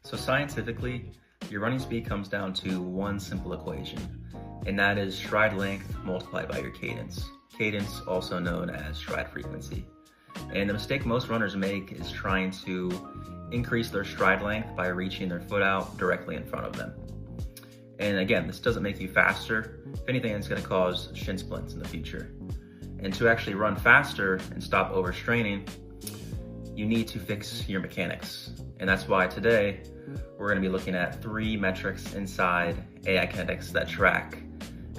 So scientifically, your running speed comes down to one simple equation, and that is stride length multiplied by your cadence. Cadence, also known as stride frequency. And the mistake most runners make is trying to increase their stride length by reaching their foot out directly in front of them. And again, this doesn't make you faster. If anything, it's going to cause shin splints in the future. And to actually run faster and stop overstraining, you need to fix your mechanics. And that's why today we're going to be looking at 3 metrics inside AiKYNETIX that track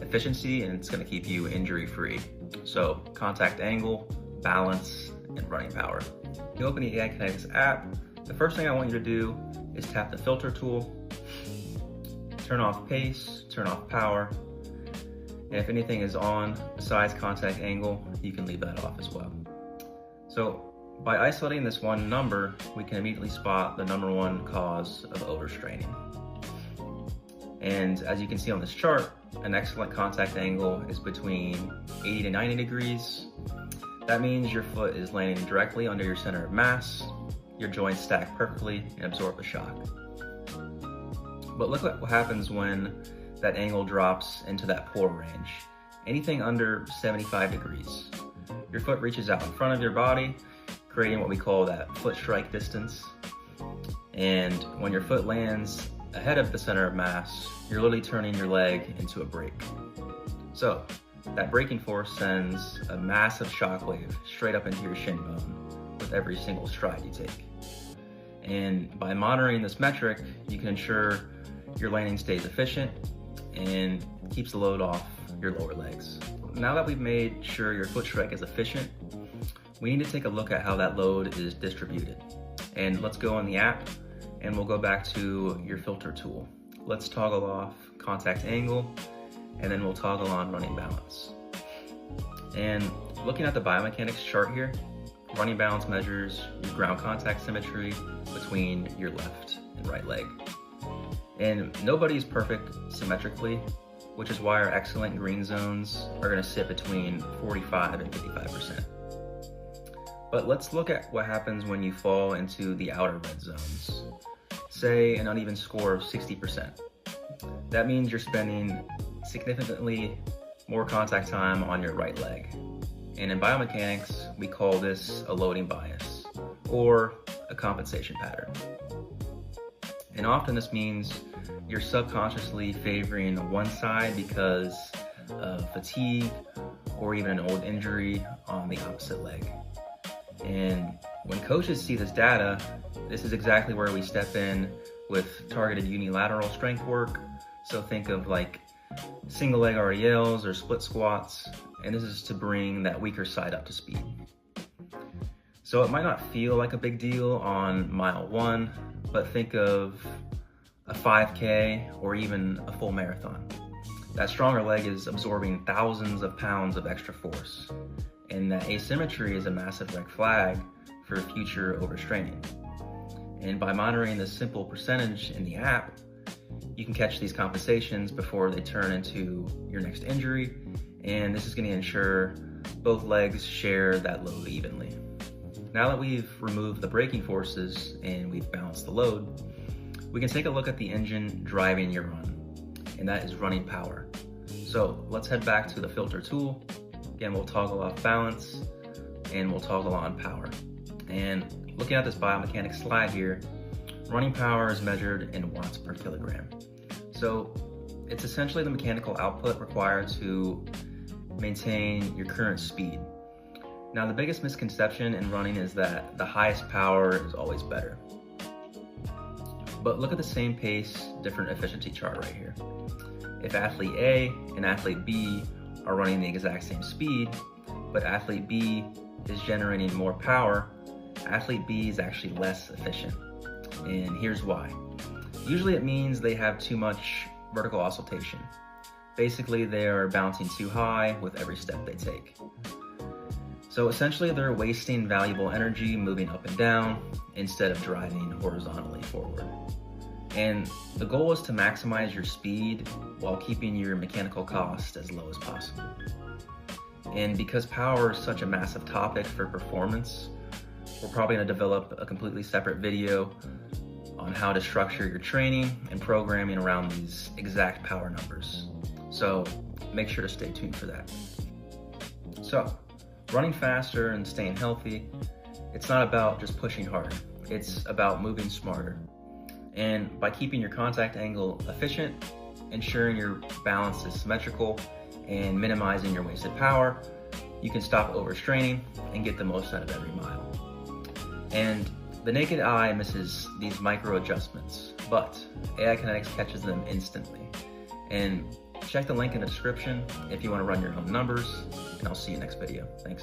efficiency, and it's going to keep you injury-free. So contact angle, balance, and running power. You open the AiKYNETIX app, the first thing I want you to do is tap the filter tool, turn off pace, turn off power, and if anything is on besides contact angle, you can leave that off as well. So by isolating this one number, we can immediately spot the #1 cause of overstraining. And as you can see on this chart, an excellent contact angle is between 80 to 90 degrees. That means your foot is landing directly under your center of mass, your joints stack perfectly and absorb the shock. But look at what happens when that angle drops into that poor range. Anything under 75 degrees. Your foot reaches out in front of your body, creating what we call that foot strike distance. And when your foot lands ahead of the center of mass, you're literally turning your leg into a brake. So that braking force sends a massive shock wave straight up into your shin bone with every single stride you take. And by monitoring this metric, you can ensure your landing stays efficient and keeps the load off your lower legs. Now that we've made sure your foot strike is efficient, we need to take a look at how that load is distributed. And let's go on the app and we'll go back to your filter tool. Let's toggle off contact angle, and then we'll toggle on running balance. And looking at the Biomechanics chart here, running balance measures your ground contact symmetry between your left and right leg. And nobody's perfect symmetrically, which is why our excellent green zones are gonna sit between 45 and 55%. But let's look at what happens when you fall into the outer red zones. Say an uneven score of 60%. That means you're spending significantly more contact time on your right leg. And in biomechanics, we call this a loading bias or a compensation pattern. And often this means you're subconsciously favoring one side because of fatigue or even an old injury on the opposite leg. And when coaches see this data, this is exactly where we step in with targeted unilateral strength work. So think of like single leg RDLs or split squats, and this is to bring that weaker side up to speed. So it might not feel like a big deal on mile 1, but think of a 5K or even a full marathon. That stronger leg is absorbing thousands of pounds of extra force, and that asymmetry is a massive red flag for future overstraining. And by monitoring this simple percentage in the app, you can catch these compensations before they turn into your next injury, and this is going to ensure both legs share that load evenly. Now that we've removed the braking forces and we've balanced the load, we can take a look at the engine driving your run, and that is running power. So let's head back to the filter tool. Again, we'll toggle off balance and we'll toggle on power. And looking at this biomechanics slide here, running power is measured in watts per kilogram. So it's essentially the mechanical output required to maintain your current speed. Now, the biggest misconception in running is that the highest power is always better. But look at the same pace, different efficiency chart right here. If athlete A and athlete B are running the exact same speed, but athlete B is generating more power, athlete B is actually less efficient. And here's why. Usually it means they have too much vertical oscillation. Basically, they are bouncing too high with every step they take. So essentially they're wasting valuable energy moving up and down instead of driving horizontally forward. And the goal is to maximize your speed while keeping your mechanical cost as low as possible. And because power is such a massive topic for performance, we're probably going to develop a completely separate video on how to structure your training and programming around these exact power numbers. So make sure to stay tuned for that. So running faster and staying healthy, it's not about just pushing harder. It's about moving smarter. And by keeping your contact angle efficient, ensuring your balance is symmetrical, and minimizing your wasted power, you can stop overstraining and get the most out of every mile. And the naked eye misses these micro adjustments, but AiKYNETIX catches them instantly. And check the link in the description if you want to run your own numbers, and I'll see you next video. Thanks.